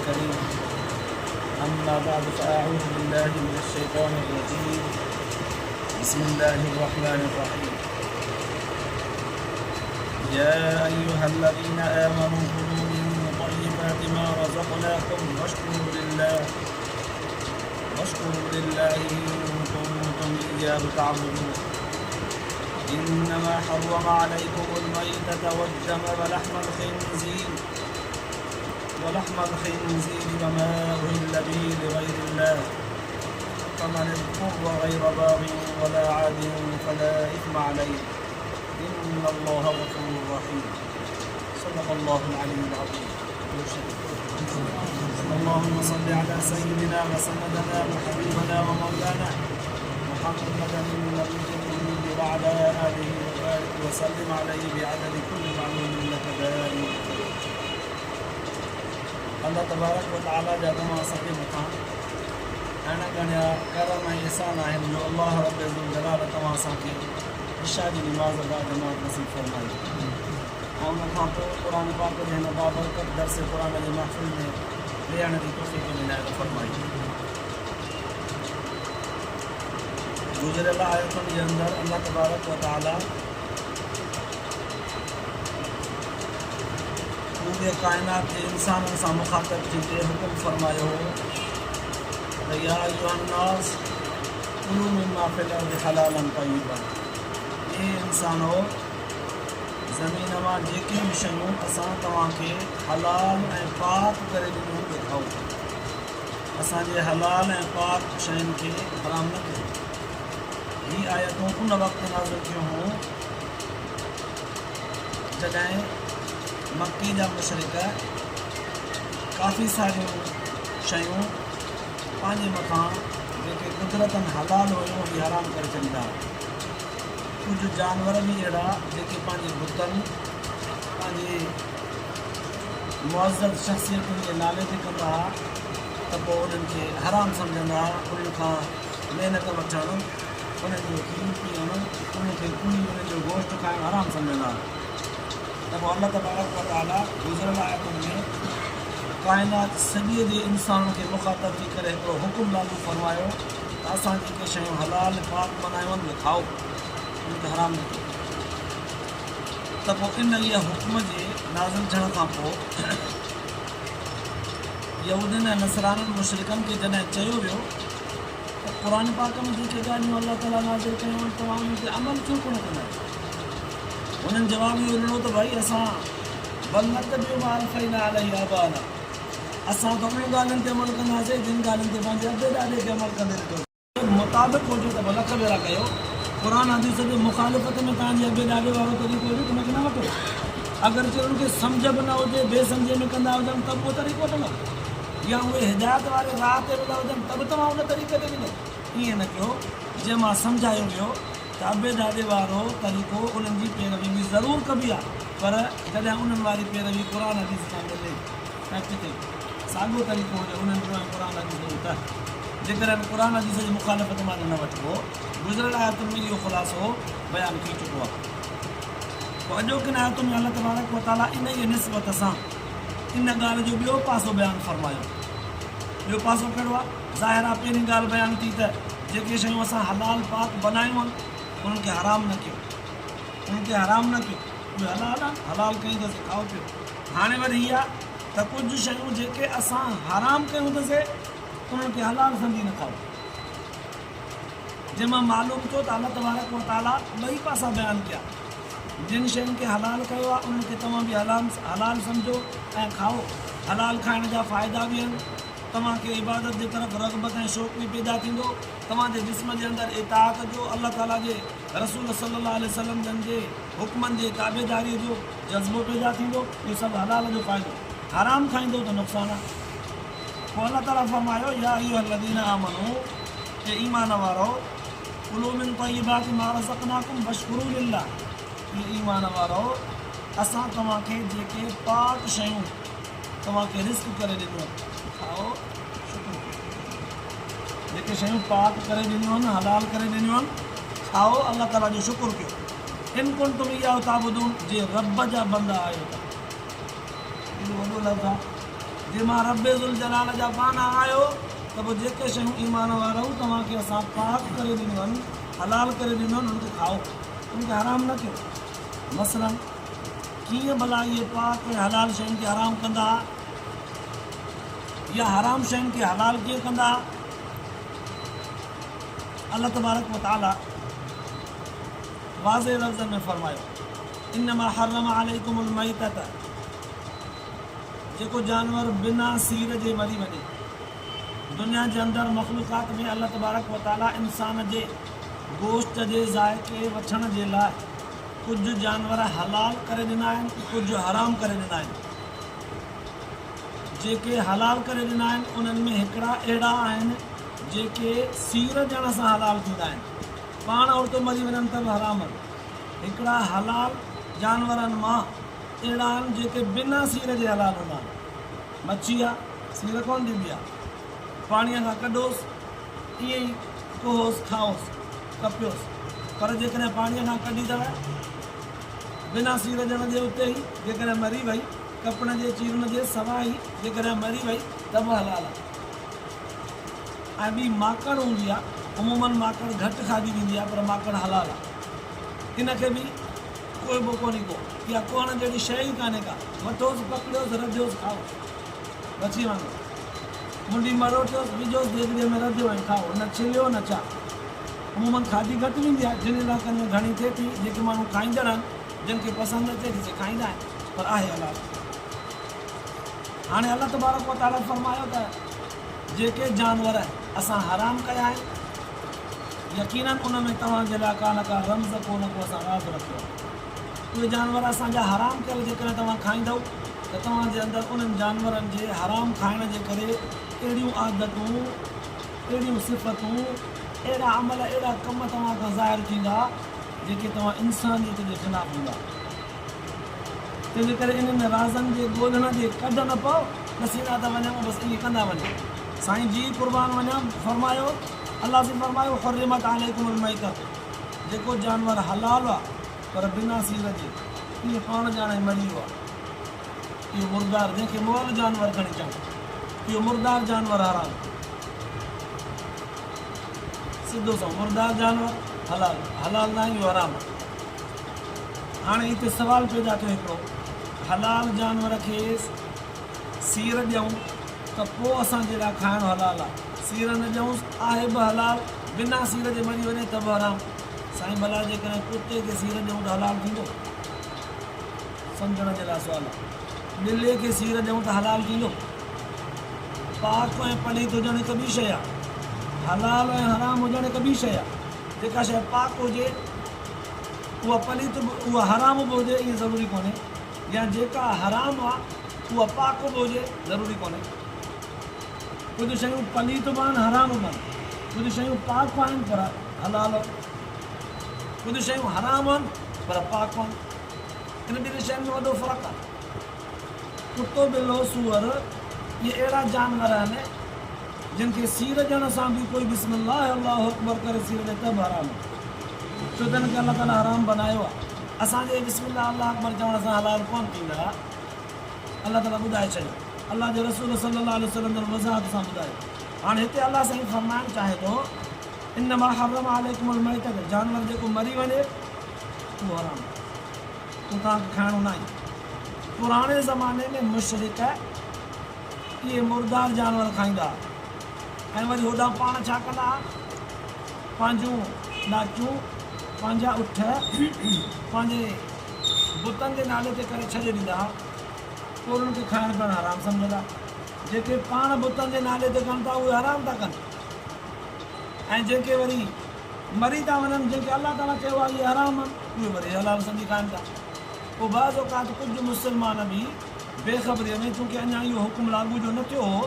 الكريم أما بعد فأعوذ بالله من الشيطان الرجيم بسم الله الرحمن الرحيم يا أيها الذين آمنوا كلوا من طيبات ما رزقناكم واشكروا لله إن كنتم إياه تعبدون إنما حرم عليكم الميتة والدم ولحم الخنزير وما أهل به لغير الله فمن اضطر غير باغ ولا عاد فلا إثم عليه إن الله غفور رحيم صدق الله العلي العظيم. اللهم صل على سيدنا وسندنا وحبيبنا ومولانا محمد النبي الأمي وعلى آله وبارك وسلم عليه بعدد كل معلوم لك دائم. अल्लाह तबारक व तआला जा तमाम सभु मथां अहिड़ा घणा करम ऐं एहसान आहिनि जो अल्लाह रब इज़्ज़त जलाल तव्हां असांखे इशा जी निमाज़ अदा जमात नसीब फरमाई ऐं उन खां पोइ क़ुर पाक जे हिन बाबरकत दर्स क़ुर जी महफ़िल में वेहण जी तौफ़ीक़ इनायत फरमाई। गुज़िरियल आयतुनि जे अंदरि अल्लाह तबारक व तआला पूरे कायनात के इंसानों से मुखातब थी हुक्म फरमायो तो या अय्युहन्नास कुलू मिम्मा फिल अर्दि हलालन तय्यिबा। ये इंसानो ज़मीन मां जेके भी शयूं असां तव्हांखे हलाल ऐं पाक करे ॾिनियूं पिया खाओ। असांजे हलाल ऐं पाक शयुनि खे हराम न कयो। ही आयतूं उन वक़्तु नाज़िल थियूं हुयूं जॾहिं मक्की जा मुशरिक काफ़ी सारियूं शयूं पंहिंजे मथां जेके कुदरतनि हलाल हुयूं उहे हराम करे छॾींदा। कुझु जानवर बि अहिड़ा जेके पंहिंजे बुतनि पंहिंजे मुअज़्ज़ज़ शख़्सियतुनि जे नाले ते कंदा हुआ त पोइ उन्हनि खे हराम सम्झंदा हुआ। उन्हनि खां महिनत वठणु, उन्हनि जो खीरु पीअणु, उनखे उन्हनि जो गोश्त खाइणु हराम सम्झंदा हुआ। त पोइ अल्लाह तबारक व तआला गुज़िरियल आयतुनि में काइनात सॼे जे इंसान खे मुखातब थी करे हिकिड़ो हुकुम लागू फरमायो त असां जेके शयूं हलाल पाक बनायूं आहिनि उहे खाओ, उनखे हराम न कयो। त पोइ इन इहा हुकुम जे नाज़िल थियण खां पोइ यहूदियुनि ऐं नसराननि मुशरिकनि खे जॾहिं चयो वियो त क़ुर पाक में जेके ॻाल्हियूं अल्लाह ताला नाज़िल कयूं आहिनि तव्हां उन ते अमल छो कोन कंदा आहियो। उन्हनि जवाब इहो ॾिनो त भई असां असां त उन ॻाल्हियुनि ते अमल कंदासीं जिन ॻाल्हियुनि ते पंहिंजे अबे ॾाॾे खे अमल कंदे ॾिठो मुताबिक़ हुजे त भला ख़बर कयो। क़ुर हदीस जे मुखालिफ़त में तव्हांजे अबे ॾाॾे वारो तरीक़ो हुजे उनखे न वठो। अगरि जे उनखे सम्झ बि न हुजे बेसम्झे में कंदा हुजनि त बि उहो तरीक़ो वठंदो, या उहे हिदायत वारे राह ते वेंदा हुजनि त बि तव्हां उन तरीक़े ते वञो। ईअं न कयो। जंहिं मां सम्झायो वियो त अबे ॾाॾे वारो तरीक़ो उन्हनि जी पैरवी बि ज़रूरु कबी आहे, पर जॾहिं उन्हनि वारी पैरवी क़ुर हदीस सां मिले प्रैक्टिकल साॻियो तरीक़ो हुजे उन्हनि जो ऐं क़ुर हदीस जो त जेकर क़ुर हदीस जी मुखालिफ़त मां न वठिबो। गुज़िरियल आयतुनि में इहो ख़ुलासो बयानु थी चुको आहे। पोइ अॼोकिन आयतुनि में अल्लाह तबारक व तआला इन जी निस्बत सां इन ॻाल्हि जो ॿियो पासो बयानु फरमायो। ॿियो पासो कहिड़ो आहे? ज़ाहिर आहे पहिरीं ॻाल्हि बयानु थी त जेके शयूं असां हलाल पाक बनायूं आहिनि उन्हनि खे हराम न कयो, उनखे हराम न कयो। उहे हलाल आहिनि, हलाल कयूंसीं खाओ पियो। हाणे वरी इहा त कुझु शयूं जेके असां हराम कयूं अथसीं उन्हनि खे हलाल सम्झी न खाओ। जंहिंमां मालूम थियो त अल्लाह तबारक व तआला ॿई पासा बयानु कया। जिन शयुनि खे हलाल कयो आहे उन्हनि खे तव्हां बि हलाल सम्झो ऐं खाओ। हलाल खाइण जा फ़ाइदा बि आहिनि। तव्हांखे इबादत जे तरफ़ रग़बत ऐं शौक़ बि पैदा थींदो। तव्हांजे जिस्म जे अंदरि इताअत जो, अल्लाह ताला जे रसूल सल्लल्लाहु अलैहि वसल्लम जन जे हुक्मनि जे ताबेदारीअ जो जज़्बो पैदा थींदो। इहो सभु हलाल जो फ़ाइदो। हराम खाईंदो त नुक़सानु आहे। पोइ अल्लाह ताला फरमायो या अय्युहल्लज़ीना आमनू, हे ईमान वारो, कुलू मिन तय्यिबाति मा रज़क़नाकुम वश्कुरू लिल्लाह। हे ईमान वारो, असां तव्हांखे जेके पाक शयूं तव्हांखे रिस्क करे ॾिनियूं खाओ, शुक्र। जेके शयूं पाक करे ॾिनियूं आहिनि, हलाल करे ॾिनियूं आहिनि, खाओ, अल्लाह ताला जो शुक्र कयो। इन कुंतुम इय्याहु ताबुदून, जे रब जा बंदा आहियो था। एॾो वॾो लफ़्ज़ आहे। जे मां रब्बे ज़ुल जलाल जा पाना आयो त पोइ जेके शयूं ईमान वारा आहियूं तव्हांखे असां पाक करे ॾिनियूं आहिनि, हलाल करे ॾिनियूं आहिनि, उनखे खाओ, उनखे हराम न कयो। मसलन कीअं भला इहे पाक ऐं हलाल शयुनि खे हराम कंदा या हराम शयुनि खे हलाल कीअं कंदा? अल्लाह तबारक व तआला वाज़े लफ़्ज़नि में फरमायो, इन्नमा हर्रम अलैकुमुल मैतत, जेको जानवर बिना सीर जे मरी वञे। दुनिया जे अंदरि मख़लूक़ात में अल्लाह तबारक व तआला इंसान जे गोश्त जे ज़ाइक़े वठण जे लाइ कुझु जानवर हलाल करे ॾिना आहिनि, कुझु हराम करे ॾिना आहिनि। जेके हलाल करे ॾिना आहिनि उन्हनि में हिकिड़ा अहिड़ा आहिनि जेके सीर ॾियण सां हलाल थींदा आहिनि, पाण औरतूं मरी वञनि त बि हराम आहिनि। हिकिड़ा हलाल जानवरनि मां अहिड़ा आहिनि जेके बिना सीर जे हलाल हूंदा आहिनि। मच्छी आहे, सीर कोन ॾिबी आहे, पाणीअ खां कढोसि ईअं ई कोहोसि, खाओसि, कपियोसि, पर जेकॾहिं पाणीअ खां कढी अथव बिना सीर ॾियण जे उते ई जेकॾहिं मरी वई, कपड़ जे चीरन जे सवाइ जेकॾहिं मरी वई त बि हलाल आहे। ऐं ॿी माकड़ हूंदी आहे, अमूमन माकड़ घटि खाधी वेंदी आहे, पर माकड़ हलाल आहे, इनखे बि कोई बि कोन्हे को, इहा कोण जहिड़ी शइ ई कान्हे का, वठोसि, पकड़ियोसि, रधियोसि, खाओसि, बची वांगुरु मुंडी मरोटियोसि, विझोसि देगिड़ीअ में, रधियो ऐं खाओ, न छिलियो न छा। अमूमन खाधी घटि वेंदी आहे, जिन इलाइक़नि में घणी थिए थी, जेके माण्हू खाईंदड़ आहिनि, जिन खे पसंदि अचे थी से खाईंदा आहिनि, पर आहे हलाल। हाणे अल्लाह तबारक व तआला फरमायो त जेके जानवर असां हराम कया आहिनि, यकीनन उन में तव्हांजे लाइ का न का रम्ज़ को न को असां राज़ रखियो आहे। उहे जानवर असांजा हराम कयल जेकॾहिं तव्हां खाईंदव त तव्हांजे अंदरि उन्हनि जानवरनि जे हराम खाइण जे करे अहिड़ियूं आदतूं, अहिड़ियूं सिफ़तूं, अहिड़ा अमल, अहिड़ा कम तव्हां खां ज़ाहिर थींदा जेके तव्हां इंसानियत जे ख़िलाफ़ु हूंदा। तंहिंजे करे इन्हनि राज़नि जे ॻोल्हण जे कढ न पओ, नसीदा त वञूं, बसि ईअं कंदा वञो। साईं जी क़ुर्बान वञा, फरमायो, अल्लाह से फरमायो, हुर्रिमत अलैकुमुल मैतत, जेको जानवर हलाल आहे पर बिना सीर जे, इहो पाण ॼाणे मरी वियो आहे, इहो मुर्दार, जंहिंखे मुअल जानवर खणी चऊं, इहो मुर्दार जानवर हराम, सिधो सो मुर्दार जानवर हलाल, हलाल न इहो हराम। हाणे हिते सुवाल पैदा थियो हिकिड़ो, हलाल जानवर खे सीर ॾियूं त पोइ असांजे लाइ खाइणु हलाल आहे, सीर न ॾियूंसि आहे बि हलाल, बिना सीर जे मरी वञे त बि हराम। साईं भला जेकॾहिं कुते खे सीर ॾियूं त हलाल थींदो? सम्झण जे लाइ सुवाल आहे। ॿिले खे सीर ॾियूं त हलाल थींदो? पाक ऐं पलीत हुजणु हिकु ॿी शइ आहे, हलाल ऐं हराम हुजणु हिकु ॿी शइ आहे। जेका शइ पाक हुजे उहा पलीत बि, उहा हराम बि हुजे, ईअं ज़रूरी कोन्हे, या जेका हराम आहे उहा पाक बि हुजे, ज़रूरी कोन्हे। कुझु शयूं पलीत बि आहिनि, हराम बि आहिनि, कुझु शयूं पाक आहिनि पर हलाल, कुझु शयूं हराम आहिनि पर पाक आहिनि, इन ॿिनि शयुनि में वॾो फ़र्क़ु आहे। कुतो, ॿिलो, सूअर, इहे अहिड़ा जानवर आहिनि जिन खे सीर ॾियण सां बि कोई बिस्मिल्लाह अल्लाहु अकबर करे सीर ॾिए त बि हराम आहे, छो त हिनखे अल्लाह ताला हराम बनायो आहे। असांजे बिस्मिल्लाह अल्लाहु अकबर चवण सां हलाल कोन थींदा, अल्लाह ताला ॿुधाए छॾियो, अल्लाह जे रसूल सल्लल्लाहु अलैहि वसल्लम जन वज़ाहत सां ॿुधायो। हाणे हिते अल्लाह साईं फरमाइणु चाहे थो, इन्नमा हर्रम अलैकुमुल मैतत, जानवर जेको मरी वञे उहो हराम, उहो तव्हांखे खाइणो न आहे। पुराणे ज़माने में मुशरिक इहे मुर्दार जानवर खाईंदा ऐं वरी होॾां पाण छा कंदा, पंहिंजूं नाचूं, पंहिंजा उठ पंहिंजे बुतनि जे नाले ते करे छॾे ॾींदा, पोइ उन्हनि खे खाइण पीअण हराम सम्झंदा। जेके पाण बुतनि जे नाले ते कनि था उहे हराम था कनि, ऐं जेके वरी मरी था वञनि, जंहिंखे अल्लाह ताला चयो आहे इहे हराम आहिनि, उहे वरी हलाल सम्झी खाइनि था। पोइ बाज़ औक़ात कुझु मुस्लमान बि बेख़बरीअ में, चूंकि अञा इहो हुकुम लागू जो न थियो हो,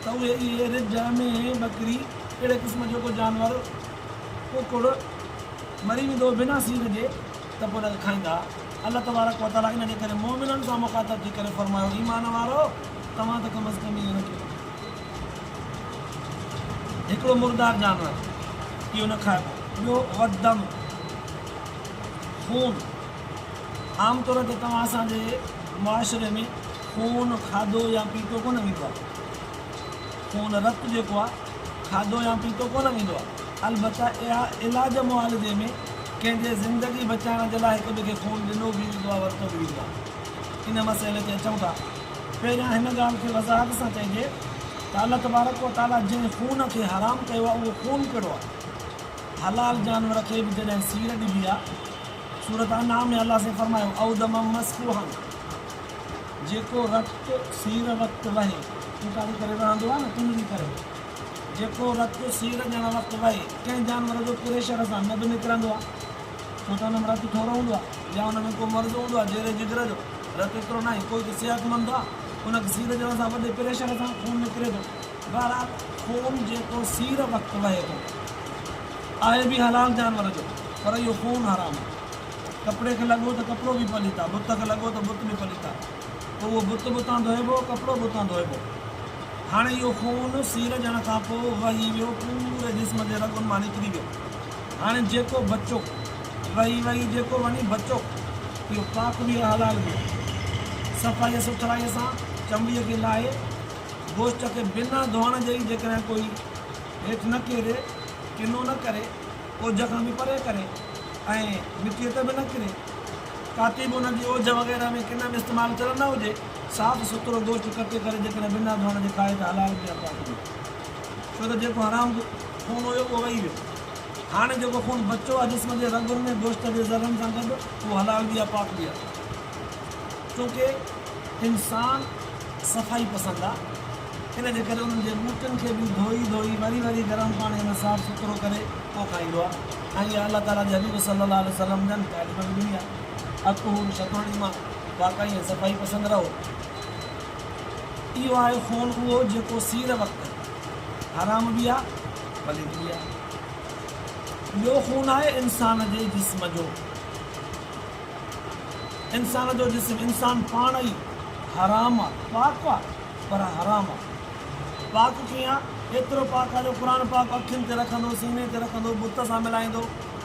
त उहे इहे रिज में बकरी, अहिड़े क़िस्म जो को जानवर, कुकुड़ मरी वेंदो बिना सीर जे, त पोइ हुनखे खाईंदा। अल्लाह तबारक व तआला इन जे करे मोमिननि सां मुख़ातब थी करे फरमायो, ईमान वारो तव्हां त कम अज़ कम इहो न कयो। हिकिड़ो मुर्दार जानवर इहो न खाइबो। ॿियो वदम, खून, आमतौर ते तव्हां असांजे मुआशिरे में खून खाधो या पीतो कोन वेंदो आहे, खून रत जेको आहे खाधो या पीतो कोन वेंदो आहे। अलबत्ता इहा इलाज मुआलजे में कंहिंजे ज़िंदगी बचाइण जे लाइ हिक ॿिए खे खून ॾिनो बि वेंदो आहे, वरितो बि वेंदो आहे। इन मसइले ते अचूं था। पहिरियां हिन ॻाल्हि खे वज़ाहत सां चइजे त अल्लाह तबारक व ताला जंहिं खून खे हराम कयो आहे उहो खून कहिड़ो आहे। हलाल जानवर खे बि जॾहिं सीर ॾिबी आहे, सूरत अनाम में अलाह से फरमायो औ दम मस्फूहन, जेको रत सीर वक़्तु वहे टुटाड़ी करे रहंदो आहे न तुंहिंजी करे, जेको रत सीर ॾियण वक़्तु वहे कंहिं जानवर जो प्रेशर सां न बि निकिरंदो आहे, छो त हुन में रत थोरो हूंदो आहे या हुन में को मर्ज़ हूंदो आहे जेरे जिगर जो, रत एतिरो न आहे। कोई त सिहतमंद आहे, उनखे सीर ॾियण सां वॾे प्रेशर सां खून निकिरे थो। बहरहाल खून जेको सीर वक़्तु वहे थो आहे बि हलाल जानवर जो, पर इहो खून हराम आहे। कपिड़े खे लॻो त कपिड़ो बि पलीता, बुत खे लॻो त बुत बि पलीता, पोइ उहो बुत बुतां धोइबो, कपिड़ो बुतां धोइबो। हाणे इहो खून सीर ॾियण खां पोइ वही वियो पूरे जिस्म जे रगुनि मां निकिरी वियो। हाणे जेको बचो वही जेको वञी बचो, इहो पाक बि हलाल बि। सफ़ाईअ सुथराईअ सां चमड़ीअ खे लाहे गोश्त खे बिना धोअण जे ई जेकॾहिं कोई हेठि न किरे, किनो न करे, ओझ खां बि परे करे ऐं मिटीअ ते बि न किरे, काती बि हुनजी ओझ वग़ैरह में किन में इस्तेमालु करणु न हुजे, साफ़ु सुथिरो गोश्त कटे करे जेकॾहिं बिना धोअण जे खाए त हलाल बि आहे। छो त जेको हराम खून हुयो उहो वही वियो। हाणे जेको खून बचो आहे जिस्म जे रगुनि में गोश्त जे ज़रनि सां गॾु, उहो हलाल बि आहे, पाक बि आहे। छोकी इंसान सफ़ाई पसंदि आहे, इन जे करे उन्हनि जे ॿूटनि खे बि धोई वरी गरम पाणी में साफ़ु सुथिरो करे पोइ खाईंदो आहे। ऐं इहा अलाह ताला जे हबीब सल्लल्लाहु अलैहि वसल्लम जन तालीम बि ॾिनी आहे, अतहूर शतोड़ी मां वाक़ई सफ़ाई पसंदि रहो। इहो आहे खून उहो जेको सीर वक़्तु हराम बि आहे, पलीत बि आहे। ॿियो खून आहे इंसान जे जिस्म जो। इंसान जो जिस्म, इंसान पाण ई हराम आहे, पाक आहे पर हराम आहे। पाक कीअं आहे? एतिरो पाक आहे जो क़ुर पाक अखियुनि ते रखंदो, सीने ते रखंदो, बुत सां मिलाईंदो,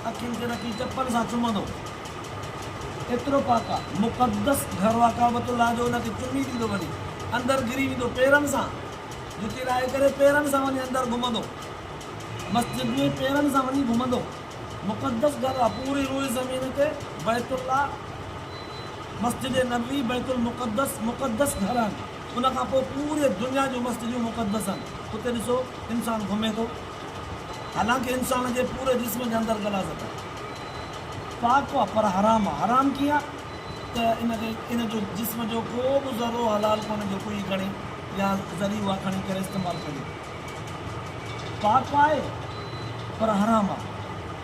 अखियुनि ते रखी चपल सां चुमंदो, एतिरो पाक आहे। मुक़द्दस घर आहे काबतुल्लाह जो, हुनखे चुमी ॾींदो, वरी अंदरि गिरी वेंदो पेरनि सां, जुती लाहे करे पेरनि सां वञी अंदरि घुमंदो, मस्जिद में पेरनि सां वञी घुमंदो। मुक़द्दस घर आहे, पूरी रोई ज़मीन ते बैतुल्लाह, मस्जिद नबवी, बैतुल मुक़द्दस, मुक़द्दस घर आहिनि। उनखां पोइ पूरे दुनिया जूं मस्जिदूं मुक़द्दस आहिनि। उते ॾिसो इंसानु घुमे थो, हालांकि इंसान जे पूरे जिस्म जे अंदरि गलाज़त आहे, पाक आहे पर हराम आहे। हराम कीअं आहे त इन जो जिस्म जो को बि ज़रो हलाल कोन्हे जो कोई खणे या ज़री उहा खणी करे इस्तेमालु करे। पाक आहे पर हराम आहे।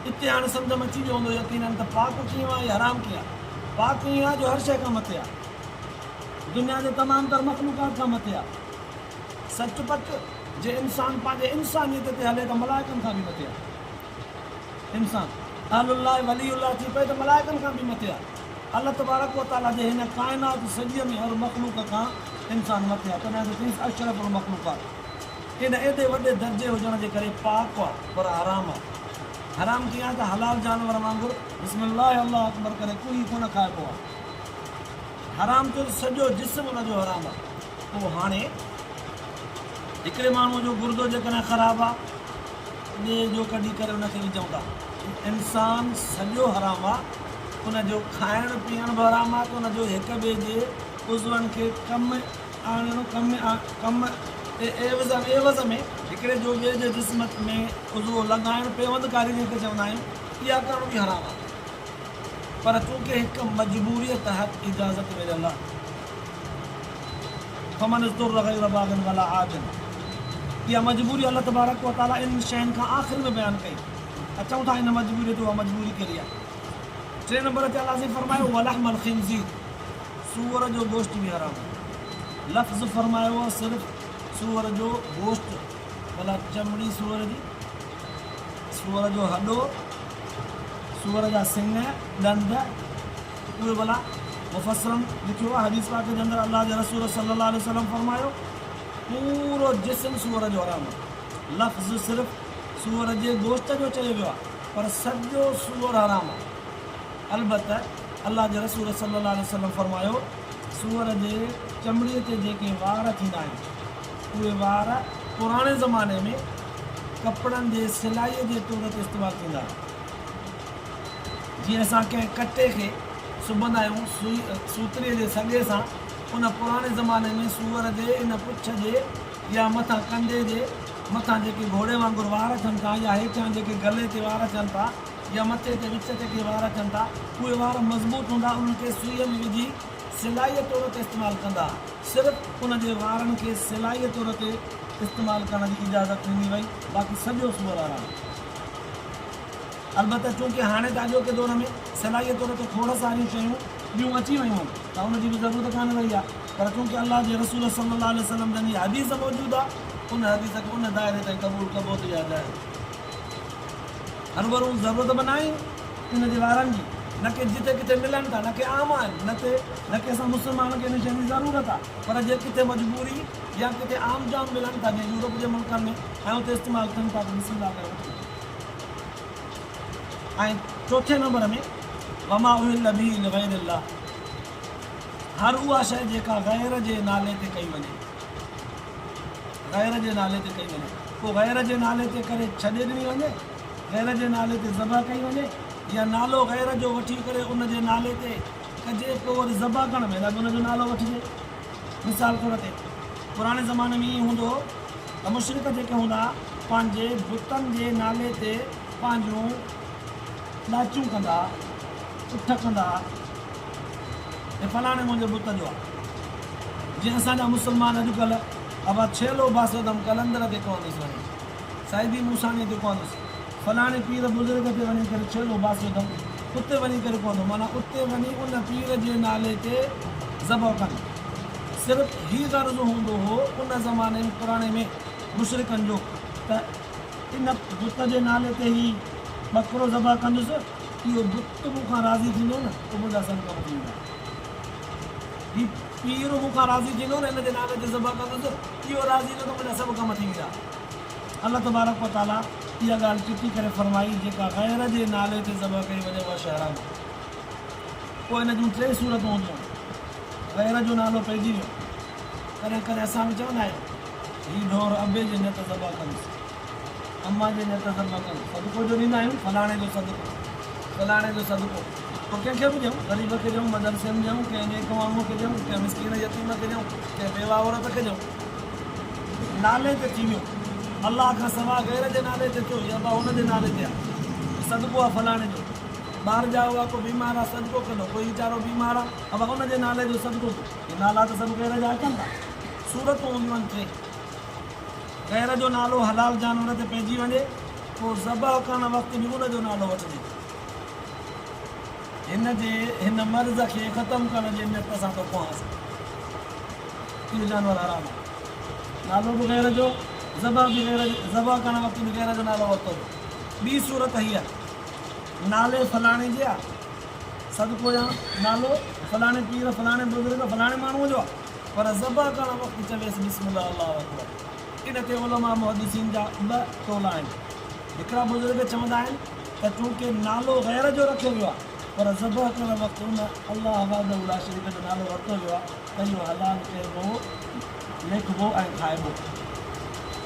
हिते हाणे सम्झ में अची वियो हूंदो यकीनन त पाक कीअं आहे, हराम कीअं आहे। पाक ईअं आहे जो हर शइ खां मथे आहे, दुनिया जे तमामु तर मख़लूक़ात खां मथे आहे। सच पच जे इंसान पंहिंजे इंसानियत ते हले त मलाइकनि खां बि मथे आहे। इंसान अहलुल्लाह वलीउल्लाह थी पए त मलाइकनि खां बि मथे आहे। अल्लाह तबारक व तआला जे हिन काइनात सॼीअ में हर मख़लूक़ खां इंसान मथे आहे, तॾहिं त चईंसि अशरफुल मख़लूक़ात। हिन एॾे वॾे दर्जे हुजण जे करे पाक आहे पर हराम आहे। हराम कीअं आहे त हलाल जानवर वांगुरु बिस्मिल्लाह अल्लाह अकबर करे कोई कोन खाइबो आहे। हराम जो सॼो जिस्म हुनजो हराम आहे। पोइ हाणे हिकिड़े माण्हूअ जो गुर्दो जेकॾहिं ख़राबु आहे, ॿिए जो कढी करे उनखे विझूं था, इंसानु सॼो हराम आहे। उनजो खाइणु पीअणु बि हराम आहे, त उनजो हिक ॿिए जे उज़वनि खे कमु आणणु एवज़ में हिकिड़े जो ॿिए जे जिस्म में उज़वो लॻाइणु पेवंदकारी जंहिंखे चवंदा आहियूं, इहा करणु बि हराम आहे। पर चूंकि हिकु मजबूरीअ तहत इजाज़त मिलियल आहे, फमन ज़ुर्र ग़ैर बाग़िन वला आदिन, इहा मजबूरी अल्लाह तबारक व तआला इन शयुनि खां आख़िर में बयानु कई। अचूं था इन मजबूरी ते, उहा मजबूरी कहिड़ी आहे। 3 नंबर ते अल्लाह से फरमायो वलहमल खिंज़ीर, सूअर जो गोश्त बि हराम आहे। लफ़्ज़ फरमायो आहे सिर्फ़ु सूअर जो गोश्त, भला चमड़ी सूअर जी, सूअर जो हॾो, सूअर जा सिंग, ॾंद, उहे भला मुफ़स्सिरन लिखियो आहे। हदीस पाक जे अंदरि अल्लाह जे रसूल सल्लल्लाहु अलैहि वसल्लम फरमायो पूरो जिस्म सूअर जो हराम आहे। लफ़्ज़ सिर्फ़ु सूअर जे गोश्त जो चयो वियो आहे, पर सॼो सूअर हराम आहे। अलबत्त अल्लाह जे रसूल सल्लल्लाहु अलैहि वसल्लम फरमायो सूअर जे चमड़ीअ ते जेके वार थींदा आहिनि, उहे वार पुराणे ज़माने में कपिड़नि जे सिलाईअ जे तौर ते इस्तेमालु थींदा आहिनि। जीअं असां कंहिं कटे खे सिबंदा आहियूं सूतरीअ जे सॻे सां, उन पुराणे ज़माने में सूअर जे इन पुछ जे या मथां कंधे जे मथां जेके घोड़े वांगुरु वार थियनि था, या हेठां जेके गले ते वार थियनि था, या मथे ते विच ते के वार थियनि था, उहे वार मज़बूत हूंदा, उन्हनि खे सुईअ में विझी सिलाईअ तौर ते इस्तेमालु कंदा। सिर्फ़ु उन जे वारनि खे सिलाईअ तौर ते इस्तेमालु करण जी इजाज़त ॾिनी वई, बाक़ी सॼो सूअर आराम। अलबत्त चूंकि हाणे त अॼोके दौर में सिलाईअ तौर ते खोड़ सारियूं शयूं ॿियूं अची वियूं आहिनि, त उनजी बि ज़रूरत कान रही आहे। पर चूंकि अलाह जे रसूल सल्लल्लाहु अलैहि वसल्लम जन हदीस मौजूदु आहे, उन हदीस खे उन दायरे ताईं क़बूल कबो थी आहे। हर भरू ज़रूरत बि न आहे इन जे वारनि जी, न कि जिते किथे मिलनि था, न कि आम आहिनि, न कि असां मुस्लमाननि खे इन शइ जी ज़रूरत आहे, पर जे किथे मजबूरी या किथे आम जाम मिलनि था, जीअं यूरोप जे मुल्कनि में, ऐं उते इस्तेमालु कनि था, त बिस्मिल्लाह करे वठो। ऐं चौथे नंबर में वमा उहिल्ल बिही लिग़ैरिल्लाह, हर उहा शइ जेका ग़ैर जे नाले ते कई वञे, ग़ैर जे नाले ते कई वञे, पोइ ग़ैर जे नाले ते करे छॾे ॾिनी वञे, ग़ैर जे नाले ते ज़बह कई वञे, या नालो ग़ैर जो वठी करे उन जे नाले ते कजे, पोइ वरी ज़बह करण में न बि उनजो नालो वठिजे। मिसाल तौर ते पुराणे ज़माने में ईअं हूंदो हो त मुशरिक जेके हूंदा पंहिंजे बुतनि जे नाले ते पंहिंजूं लाचूं कंदा, उठ कंदा, हे फलाणे मुंहिंजे बुत जो आहे। जीअं असांजा मुस्लमान अॼुकल्ह अब छेलो बासोदम कलंदर ते कोन्हसि वञे, साहिबी मूसानी ते कोन्हसि, फलाणे पीर बुज़ुर्ग ते वञी करे छेलो बासोदम, उते वञी करे कोन्हो, माना उते वञी उन पीर जे नाले ते ज़बह कनि। सिर्फ़ु हीउ गर्ज़ु हूंदो हो उन ज़माने में पुराणे में मुशरिकनि जो, त इन बुत जे नाले ते ई ॿकरो ज़बह कंदुसि, इहो बुत मूंखां राज़ी थींदो न, त मुंहिंजा सभु कम थींदा। हीउ पीर मूंखां राज़ी थींदो न, इन जे नाले ते ज़बह कंदुसि, इहो राज़ी न, त मुंहिंजा सभु कम थींदा। अल्लाह तबारक व तआला इहा ॻाल्हि चिटी करे फरमाई, जेका ग़ैर जे नाले ते ज़बह कई वञे उहा शइ हराम। पोइ इन जूं 3 सूरतूं हूंदियूं, ग़ैर जो नालो पइजी वियो। कॾहिं कॾहिं असां बि चवंदा आहियूं हीउ ढोर अबे जे नियत ज़बह कंदुसि, अम्मा जे नियत ज़बह कंदुसि, सदको जो ॾींदा आहियूं, फलाणे जो सदको, फलाणे जो सदको। पोइ कंहिंखे बि ॾियूं, ग़रीब खे ॾियूं, मदरसे में ॾियूं, कंहिं नेक माण्हूअ खे ॾियूं, कंहिं मिसकीन यतीम खे ॾियूं, कंहिं बेवा औरत खे ॾियूं, नाले ते थी वियो। अलाह खां सवाइ ग़ैर जे नाले ते थियो, या हुन जे नाले ते आहे, सदको आहे फलाणे जो। ॿार जा हुआ, को बीमार आहे सदको कंदो, कोई वीचारो बीमार आहे, अब हुन जे नाले जो सदको, नाला त सभु ग़ैर जा अचनि था। सूरतूं हूंदियूं आहिनि 3, ग़ैर जो नालो हलाल जानवर ते पइजी वञे, पोइ ज़बह करण वक़्तु बि उनजो नालो वठिजे। हिन मर्ज़ खे ख़तमु करण जे नियत सां थो पहुंसि, इहो जानवर हराम आहे। नालो बि ग़ैर जो, ज़बह बि ग़ैर, ज़बह करण वक़्तु बि ग़ैर जो नालो वरितो। ॿी सूरत हीअ आहे, नाले फलाणे जे आहे, सदको या नालो फलाणे पीर, फलाणे बुज़ुर्ग, फलाणे माण्हूअ जो आहे, पर ज़बह करण वक़्तु चवेसि बिस्मिल्लाह अल्लाहु अकबर। इन ते उलमा मुहद्दिसीन जा 2 टोला आहिनि। हिकिड़ा बुज़ुर्ग चवंदा आहिनि त चूंकि नालो ग़ैर जो रखियो वियो आहे, पर ज़बह करण वक़्तु उन अल्लाह वहदहू ला शरीक जो नालो वरितो वियो आहे, त इहो हलाल कइबो, लिखिबो ऐं खाइबो।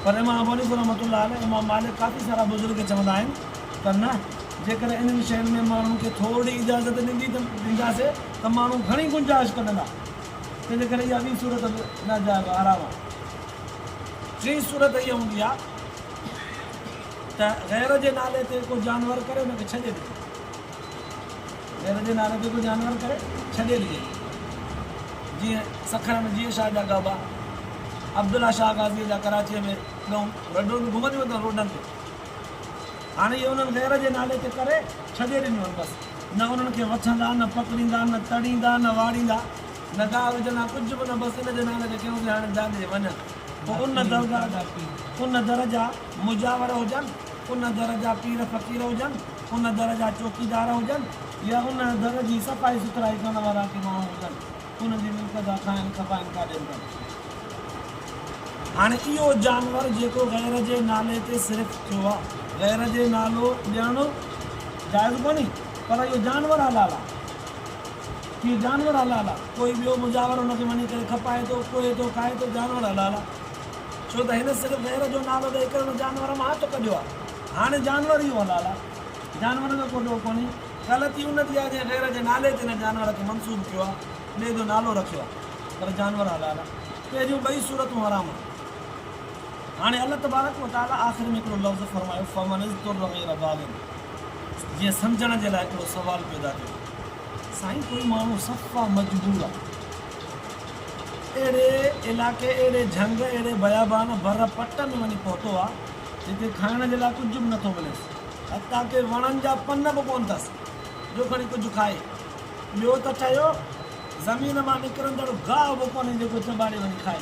पर इमाम अबू हनीफ़ा रहमतुल्लाह अलैह, इमाम मालिक, काफ़ी सारा बुज़ुर्ग चवंदा आहिनि त न, जेकर इन्हनि शयुनि में माण्हुनि खे थोरी इजाज़त ॾींदासीं त माण्हू घणी गुंजाइश कढंदा, तंहिंजे करे इहा ॿी सूरत नाजाइज़ हराम आहे। 3 सूरत इहा हूंदी आहे त ग़ैर जे नाले ते को जानवर करे हुनखे छॾे ॾिजे, ग़ैर जे नाले ते को जानवर करे छॾे ॾिजे। जीअं सखर में जीअं शाह जा गबा, अब्दुल्ला शाह गाज़ीअ जा कराचीअ में ॻऊं रॾूं घुमंदियूं अथनि रोडनि ते। हाणे इहे उन्हनि ग़ैर जे नाले ते करे छॾे ॾिनियूं आहिनि बसि, न उन्हनि खे वठंदा, न पकड़ींदा, न तड़ींदा, न वाड़ींदा, न गाह विझंदा, कुझु बि न, बसि इन जे नाले ते कयूं की हाणे जाॾे वञनि। पोइ उन दर्जा मुजावर हुजनि, उन दर्जा पीर फ़क़ीर हुजनि, उन दर्जा चौकीदार हुजनि, या उन दर जी सफ़ाई सुथराई करण वारा के माण्हू हुजनि, उनजी मिल्कियत खाइनि खपाइनि का ॾियनि था। हाणे इहो जानवर जेको ग़ैर जे नाले ते सिर्फ़ु थियो आहे, ग़ैर जे नालो ॾियणु जाइज़ कोन्हे, पर इहो जानवर हलाल आहे। कि जानवर हलाल आहे, कोई ॿियो मुजावर हुनखे वञी करे खपाए थो, कोए थो, खाए थो, जानवर हलाल आहे। छो त हिन सिर्फ़ु गैर जो नालो ॾेई करे हुन जानवर मां हथु कढियो आहे। हाणे जानवर ई हलाल आहे, जानवर जो को कोन्हे। ग़लती उनजी आहे जंहिं गैर जे नाले ते हिन जानवर खे मंसूब कयो आहे, ॿिए जो नालो रखियो आहे, पर जानवर हलाल आहे। पहिरियूं ॿई सूरतूं हराम आहे। हाणे अलाह तबारक व तआला आख़िर में हिकिड़ो लफ़्ज़ फरमायो फमन इज़्तुर्र गैर बाग़िन, जीअं सम्झण जे लाइ हिकिड़ो सुवालु पैदा थियो। साईं कोई माण्हू सफ़ा मजबूर आहे, अहिड़े इलाइक़े, अहिड़े झंग, अहिड़े बयाबान भर पट में वञी पहुतो आहे जिते खाइण जे लाइ कुझु बि नथो मिलेसि, हथां के वणनि जा पन बि कोन्ह अथसि जो खणी कुझु खाए। ॿियो त चयो ज़मीन मां निकिरंदड़ गाहु बि कोन्हे जेको चॿारे वञी खाए।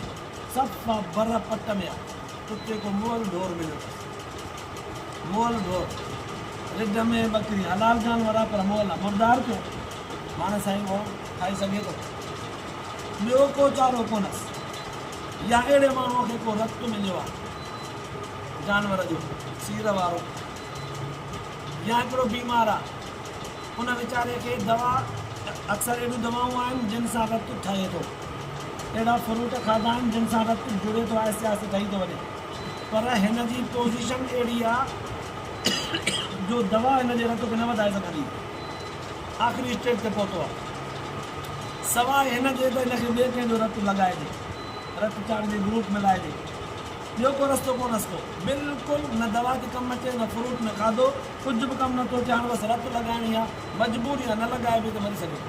सफ़ा भर पट में आहे। कुते को मोल ढोर मिलियो अथसि, मोल ढोर, रिढ में बकरी, हलाल जानवर आहे पर मोल आहे, मुर्दार पियो माण्हू साईं उहो खाई सघे थो। ॿियो को चारो कोन्हसि। या अहिड़े माण्हूअ खे को रतु मिलियो आहे जानवर जो सीर वारो, या हिकिड़ो बीमार आहे, उन वीचारे खे दवा, अक्सर अहिड़ियूं दवाऊं आहिनि जिन सां रतु ठहे थो, अहिड़ा फ्रूट खाधा आहिनि जिन सां रतु जुड़े थो, आहिस्ते आहिस्ते ठही थो वञे, पर हिन जी पोज़ीशन अहिड़ी आहे जो दवा हिन जे रत खे न वधाए सघंदी, आख़िरी स्टेज ते पहुतो आहे। सवाइ हिन जे त हिनखे ॿिए कंहिंजो रतु लॻाइजे, रतु चाढ़िजे, ग्रुप मिलाइजे, ॿियो को रस्तो कोन रस्तो, बिल्कुलु न दवा ते कमु अचे, न फ्रूट, न खाधो, कुझु बि कमु नथो अचे। हाणे बसि रतु लॻाइणी आहे, मजबूरी आहे, न लॻाए बि त मरी सघे।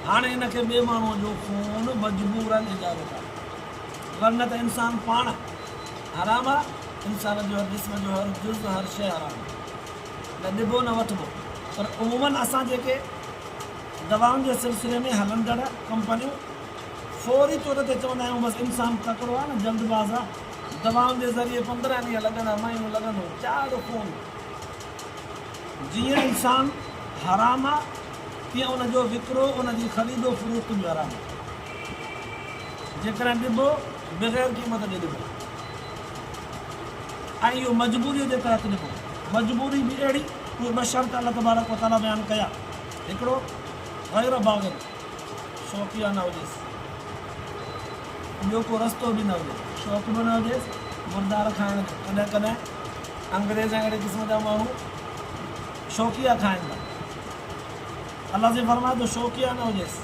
हाणे हिनखे ॿिए माण्हूअ जो खून मजबूरन इजाज़त आहे, वरन त इंसानु पाण हराम आहे। इंसान जो हर जिस्म जो हर जुज़, हर शइ हराम आहे, न ॾिबो न वठिबो। पर उमूमन असां जेके दवाउनि जे सिलसिले में हलंदड़ कंपनियूं फौरी तौर ते चवंदा आहियूं बसि इंसानु तकिड़ो आहे न, जल्दबाज़ आहे, दवाउनि जे ज़रिए 15 ॾींहं लॻंदा, महीनो लॻंदो, चार खून। जीअं इंसानु हराम आहे तीअं उनजो विकिरो, उनजी ख़रीदो फ़रोख्त बि हराम आहे। जेकॾहिं ॾिबो बग़ैर क़ीमत ॾे ॾिबो, ऐं इहो मजबूरीअ जे तहत ॾिबो। मजबूरी बि अहिड़ी, उहे ॿ शर्त अलाह तबारक व तआला बयानु कया। हिकिड़ो गैर बाग़िन, शौक़िया न हुजेसि, ॿियो को रस्तो बि न हुजे, शौक़ु बि न हुजेसि मुर्दार खाइण जो। कॾहिं कॾहिं अंग्रेज़ अहिड़े क़िस्म जा माण्हू शौक़िया खाइनि था, अलाह जे फरमाए थो शौक़िया न हुजेसि,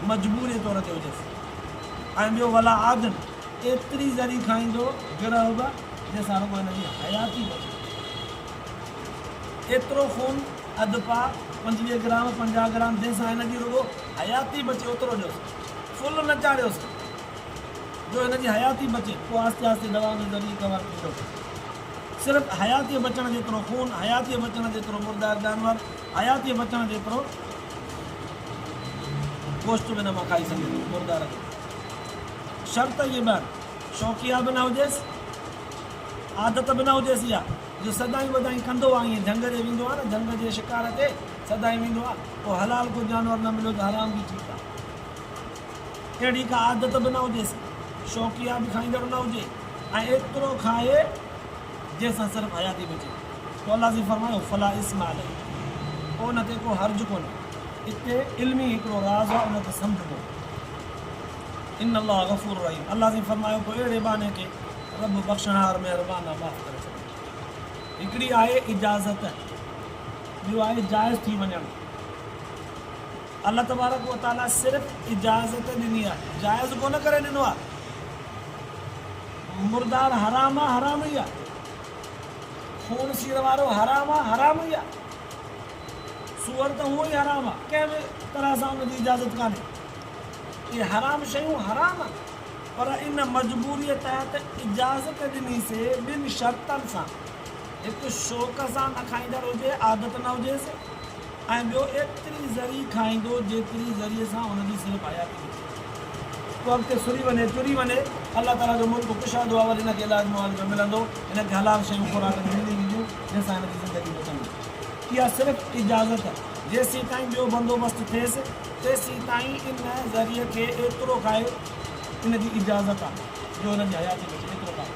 मजबूरी तौर ते हुजेसि। ऐं ॿियो वला आदन, एतिरी ज़री खाईंदो गिरह बि जंहिंसां रुॻो हिनजी हयाती बचे। एतिरो खून अधु पा 25 ग्राम 50 ग्राम जंहिंसां हिनजी रुॻो हयाती बचे, ओतिरो ॾियोसि, फुल न चाढ़ियोसि जो हिनजी हयाती बचे। पोइ आहिस्ते आहिस्ते दवाउनि जे ज़रिए कवर थींदो। सिर्फ़ु हयातीअ बचण जेतिरो खून, हयातीअ बचण जेतिरो मुर्दार जानवर, हयातीअ बचण जेतिरो गोश्त बि न मां खाई सघे थो मुर्दार खे। शर्त इहे ॿ, शौक़िया बि न हुजेसि, आदत बि न हुजेसि इहा जो सदाईं वधाई कंदो आहे, ईअं झंग ते वेंदो आहे न, झंग जे शिकार ते सदाईं वेंदो आहे, पोइ हलाल को जानवर न मिलियो त हराम बि ठीकु आहे। अहिड़ी का आदत बि न हुजेसि, शौक़िया बि खाईंदड़ न हुजे, ऐं एतिरो खाए जंहिंसां सिर्फ़ु हयाती बचे। तो अलाह जी फरमायो फला इस्माल, पोइ उन ते को हर्ज कोन्हे। हिते इल्मी हिकिड़ो राज़ आहे, उन खे सम्झबो। इन अलाह गफ़ूर रहीम, अलाह जी फरमायो पोइ अहिड़े बाने खे रब बख़्शणहार महिरबान आहे, माफ़ करे छॾे। हिकिड़ी आहे इजाज़त, ॿियो आहे जाइज़ थी वञणु। अलाह तबारक व तआला सिर्फ़ु इजाज़त ॾिनी आहे, जाइज़ कोन करे ॾिनो आहे। मुर्दार हराम आहे, हराम ई आहे, खून सीर वारो हराम आहे, हराम ई आहे, सूअर त उहो ई हराम आहे, कंहिं बि तरह सां हुनजी इजाज़त कान्हे। इहे हराम शयूं हराम आहे, पर इन मजबूरीअ तहत इजाज़त ॾिनीसीं ॿिनि शर्तनि सां। हिकु शौक़ सां न खाईंदड़ हुजे, आदत न हुजेसि, ऐं ॿियो एतिरी ज़री खाईंदो जेतिरी ज़रिए सां हुनजी सिर्फ़ु हयाती हुजे। पोइ अॻिते सुरी वञे, चुरी वञे, अलाह ताला जो मुल्क कुशादो आहे, वरी हिनखे इलाज मुआवज़ो मिलंदो, हिनखे हलाल शयूं खुराक मिली वेंदियूं जंहिंसां हिनजी ज़िंदगी बचंदी। इहा सिर्फ़ु इजाज़त आहे, जेसीं ताईं ॿियो बंदोबस्तु थिएसि तेसीं ताईं इन ज़रिए खे एतिरो खाए, इनजी इजाज़त आहे जो हिनजी हयाती बचे, एतिरो खाए।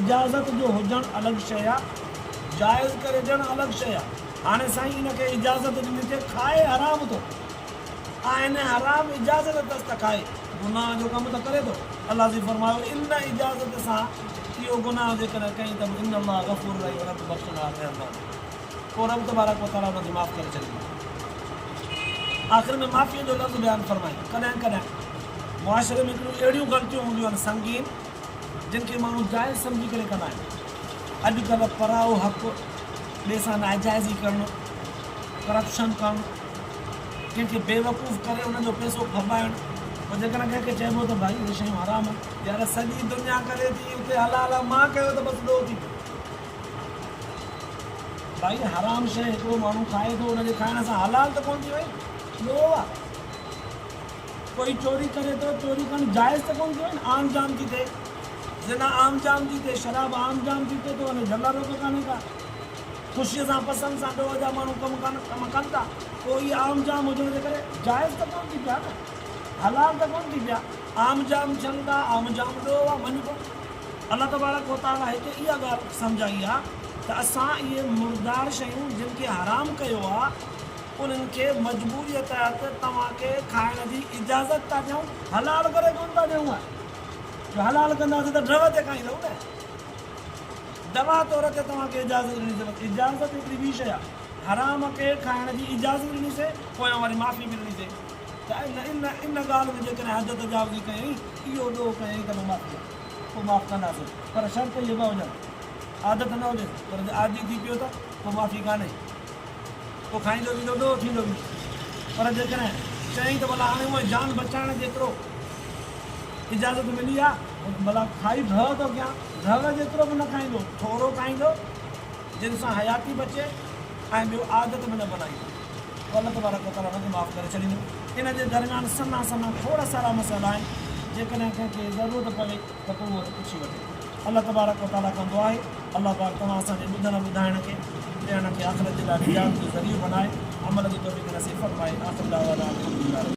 इजाज़त जो हुजणु अलॻि शइ आहे, जाइज़ करे ॾियणु अलॻि शइ आहे। हाणे साईं हिनखे इजाज़त ॾिनी थिए, खाए हराम थो, आइन हराम इजाज़त अथसि त खाए, गुनाह जो कमु त करे थो। अलाह जी फरमायो इन इजाज़त सां इहो गुनाह जेकॾहिं कई त इन अल्लाह गफ़ूर रही रब बख़्शणहार रहमान, पोइ रब तबारक व तआला हुनखे माफ़ करे छॾींदो। आख़िर में माफ़ीअ जो लफ़्ज़ बयानु फरमाए। कॾहिं कॾहिं मुआशरे में हिकिड़ियूं अहिड़ियूं ग़लतियूं हूंदियूं आहिनि संगीन, जिन खे माण्हू जाइज़ सम्झी करे कंदा आहिनि। अॼुकल्ह पराओ हक़ु ॿिए सां नाजाइज़ी करणु, करप्शन करणु, कंहिंखे बेवकूफ़ करे उनजो पैसो खपाइणु, पोइ जेकॾहिं कंहिंखे चइबो त भाई इहे शयूं हराम आहिनि, यार सॼी दुनिया करे थी उते हलाल आहे, मां कयो त बसि ॾोह थी पियो। भाई हराम शइ हिकिड़ो माण्हू खाए थो, उनजे खाइण सां हलाल त कोन थी वई, ॾोह आहे। कोई चोरी करे थो, चोरी करणु जाइज़ त कोन थी वई, आम जाम थी थिए, ज़िना आम जाम थी थिए, शराब आम जाम थी थिए, तो हुन झला रोक कान्हे का। ख़ुशीअ सां पसंदि सां ॾोह जा माण्हू कमु कनि था, पोइ इहे आम जाम हुजण जे करे जाइज़ त कोन थी पिया न, हलाल त कोन थी पिया, आम जाम थियनि था, आम जाम ॾोह आहे मञिबो। अलाह तबारक व तआला हिते इहा ॻाल्हि सम्झाई आहे त असां इहे मुर्दार शयूं जिन खे हराम कयो आहे, उन्हनि खे मजबूरीअ तहत तव्हांखे खाइण जी इजाज़त था ॾियूं, हलाल करे कोन था ॾियूं। जो हलाल कंदासीं त ड्रग ते खाईंदव न, दवा तौर ते तव्हांखे इजाज़त ॾिनी ज़रूरत। इजाज़त हिकिड़ी ॿी शइ आहे, हराम खे खाइण जी इजाज़त ॾिनीसीं, पोयां वरी माफ़ी बि ॾिनीसीं। त इन ॻाल्हि में जेकॾहिं हद तजावज़ी कयईं, इहो ॾोह कयईं त माफ़ी पोइ माफ़ु कंदासीं, पर शर्त इहे ॿ हुजनि, आदत न हुजे, पर आदी थी पियो त पोइ माफ़ी कान्हे, पोइ खाईंदो पींदो ॾोह थींदो बि। पर जेकॾहिं चयईं त भला हाणे उहा जान बचाइण जेतिरो इजाज़त मिली आहे, भला खाई ढह थो कयां, ढह जेतिरो बि न खाईंदो, थोरो खाईंदो जिन सां हयाती बचे ऐं ॿियो आदत में न बनाईंदो, अलाह तबारक व तआला हुनखे माफ़ु करे छॾींदो। इन जे दरमियान सन्हा सन्हा थोरा सारा मसइला आहिनि, जेकॾहिं कंहिंखे ज़रूरत पवे त पोइ उहो पुछी वठे। अलाह तबारक व तआला कंदो आहे। अलाह पाक तव्हां असांजे ॿुधण ॿुधाइण खे ॼण खे आख़िरत जे लाइ निजात जो ज़रियो बनाए, अमल जी तौफ़ीक़ नसीब फ़रमाए। आख़िर दावाना अल्हम्दुलिल्लाह।